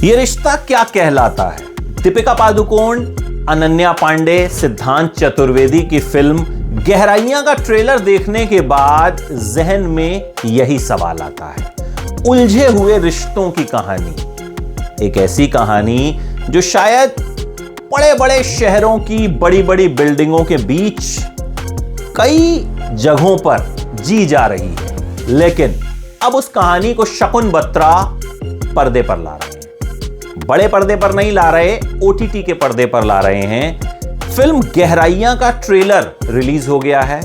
ये रिश्ता क्या कहलाता है? दीपिका पादुकोण, अनन्या पांडे, सिद्धांत चतुर्वेदी की फिल्म गहराइयां का ट्रेलर देखने के बाद जहन में यही सवाल आता है। उलझे हुए रिश्तों की कहानी, एक ऐसी कहानी जो शायद बड़े बड़े शहरों की बड़ी बड़ी बिल्डिंगों के बीच कई जगहों पर जी जा रही है, लेकिन अब उस कहानी को शकुन बत्रा पर्दे पर ला रहे हैं। बड़े पर्दे पर नहीं ला रहे, ओटीटी के पर्दे पर ला रहे हैं। फिल्म गहराइयां का ट्रेलर रिलीज हो गया है।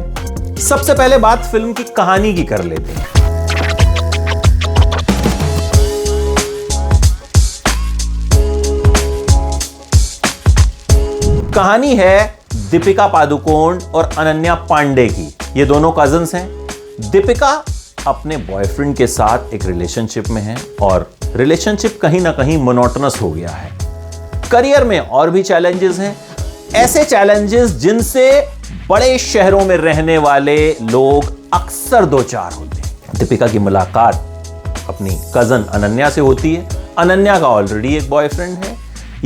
सबसे पहले बात फिल्म की कहानी की कर लेते हैं। कहानी है दीपिका पादुकोण और अनन्या पांडे की। ये दोनों कजिन्स हैं। दीपिका अपने बॉयफ्रेंड के साथ एक रिलेशनशिप में है और रिलेशनशिप कहीं ना कहीं मोनोटोनस हो गया है। करियर में और भी चैलेंजेस हैं, ऐसे चैलेंजेस जिनसे बड़े शहरों में रहने वाले लोग अक्सर दो चार होते हैं। दीपिका की मुलाकात अपनी कजन अनन्या से होती है। अनन्या का ऑलरेडी एक बॉयफ्रेंड है।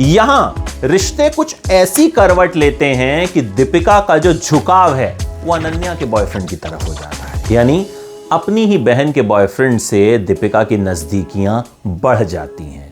यहां रिश्ते कुछ ऐसी करवट लेते हैं कि दीपिका का जो झुकाव है वो अनन्या के बॉयफ्रेंड की तरफ हो जाता है, यानी अपनी ही बहन के बॉयफ्रेंड से दीपिका की नजदीकियां बढ़ जाती हैं।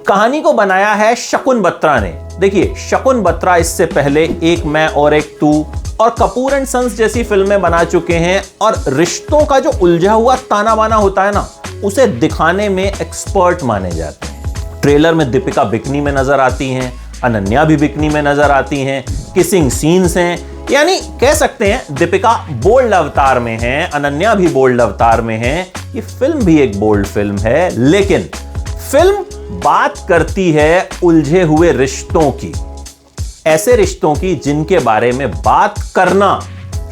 कहानी को बनाया है शकुन बत्रा ने। देखिए, शकुन बत्रा इससे पहले एक मैं और एक तू और कपूर एंड सन्स जैसी फिल्में बना चुके हैं और रिश्तों का जो उलझा हुआ ताना बाना होता है ना, उसे दिखाने में एक्सपर्ट माने जाते हैं। ट्रेलर में दीपिका बिकनी में नजर आती हैं, अनन्या भी बिकनी में नजर आती हैं, किसिंग सीन्स हैं, यानी कह सकते हैं दीपिका बोल्ड अवतार में है, अनन्या भी बोल्ड अवतार में है। ये फिल्म भी एक बोल्ड फिल्म है, लेकिन फिल्म बात करती है उलझे हुए रिश्तों की, ऐसे रिश्तों की जिनके बारे में बात करना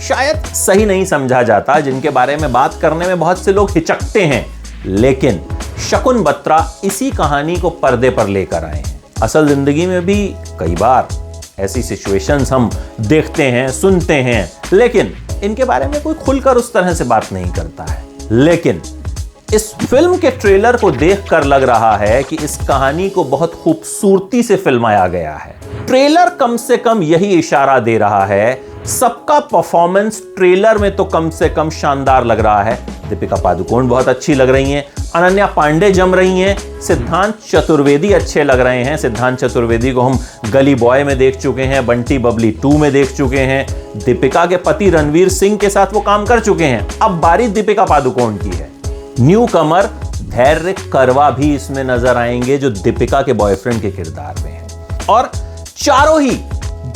शायद सही नहीं समझा जाता, जिनके बारे में बात करने में बहुत से लोग हिचकते हैं। लेकिन शकुन बत्रा इसी कहानी को पर्दे पर लेकर आए हैं। असल जिंदगी में भी कई बार ऐसी सिचुएशंस हम देखते हैं, सुनते हैं, लेकिन इनके बारे में कोई खुलकर उस तरह से बात नहीं करता है। लेकिन इस फिल्म के ट्रेलर को देखकर लग रहा है कि इस कहानी को बहुत खूबसूरती से फिल्माया गया है। ट्रेलर कम से कम यही इशारा दे रहा है। सबका परफॉर्मेंस ट्रेलर में तो कम से कम शानदार लग रहा है। दीपिका पादुकोण बहुत अच्छी लग रही हैं, अनन्या पांडे जम रही हैं, सिद्धांत चतुर्वेदी अच्छे लग रहे हैं। सिद्धांत चतुर्वेदी को हम गली बॉय में देख चुके हैं, बंटी बबली 2 में देख चुके हैं। दीपिका के पति रणवीर सिंह के साथ वो काम कर चुके हैं। अब बारी दीपिका पादुकोण की है। न्यू कमर धैर्य करवा भी इसमें नजर आएंगे, जो दीपिका के बॉयफ्रेंड के किरदार में है। और चारों ही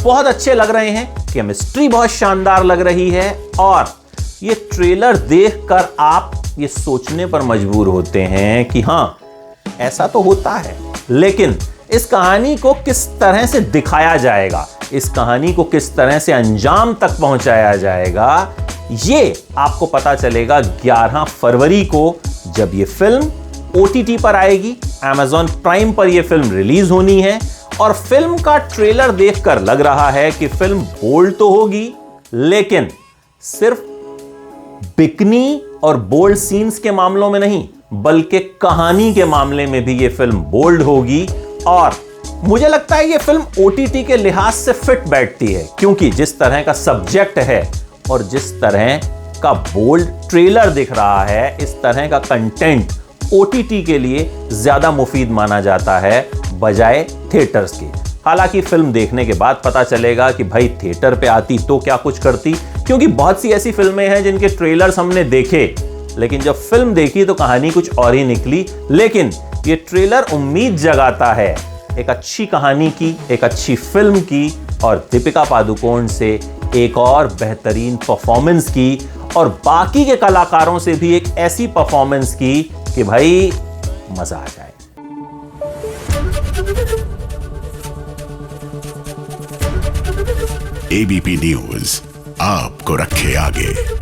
बहुत अच्छे लग रहे हैं, केमिस्ट्री बहुत शानदार लग रही है। और ये ट्रेलर देखकर आप ये सोचने पर मजबूर होते हैं कि हां, ऐसा तो होता है, लेकिन इस कहानी को किस तरह से दिखाया जाएगा, इस कहानी को किस तरह से अंजाम तक पहुंचाया जाएगा, ये आपको पता चलेगा 11 फरवरी को, जब ये फिल्म ओटीटी पर आएगी। Amazon प्राइम पर यह फिल्म रिलीज होनी है और फिल्म का ट्रेलर देखकर लग रहा है कि फिल्म बोल्ड तो होगी, लेकिन सिर्फ बिकनी और बोल्ड सीन्स के मामलों में नहीं, बल्कि कहानी के मामले में भी यह फिल्म बोल्ड होगी। और मुझे लगता है यह फिल्म ओटीटी के लिहाज से फिट बैठती है, क्योंकि जिस तरह का सब्जेक्ट है और जिस तरह का बोल्ड ट्रेलर दिख रहा है, इस तरह का कंटेंट ओटीटी के लिए ज्यादा मुफीद माना जाता है बजाय थिएटर्स के। हालांकि फिल्म देखने के बाद पता चलेगा कि भाई थिएटर पे आती तो क्या कुछ करती, क्योंकि बहुत सी ऐसी फिल्में हैं जिनके ट्रेलर्स हमने देखे, लेकिन जब फिल्म देखी तो कहानी कुछ और ही निकली। लेकिन ये ट्रेलर उम्मीद जगाता है एक अच्छी कहानी की, एक अच्छी फिल्म की, और दीपिका पादुकोण से एक और बेहतरीन परफॉर्मेंस की, और बाकी के कलाकारों से भी एक ऐसी परफॉर्मेंस की कि भाई मजा आ जाए। एबीपी न्यूज आपको रखे आगे।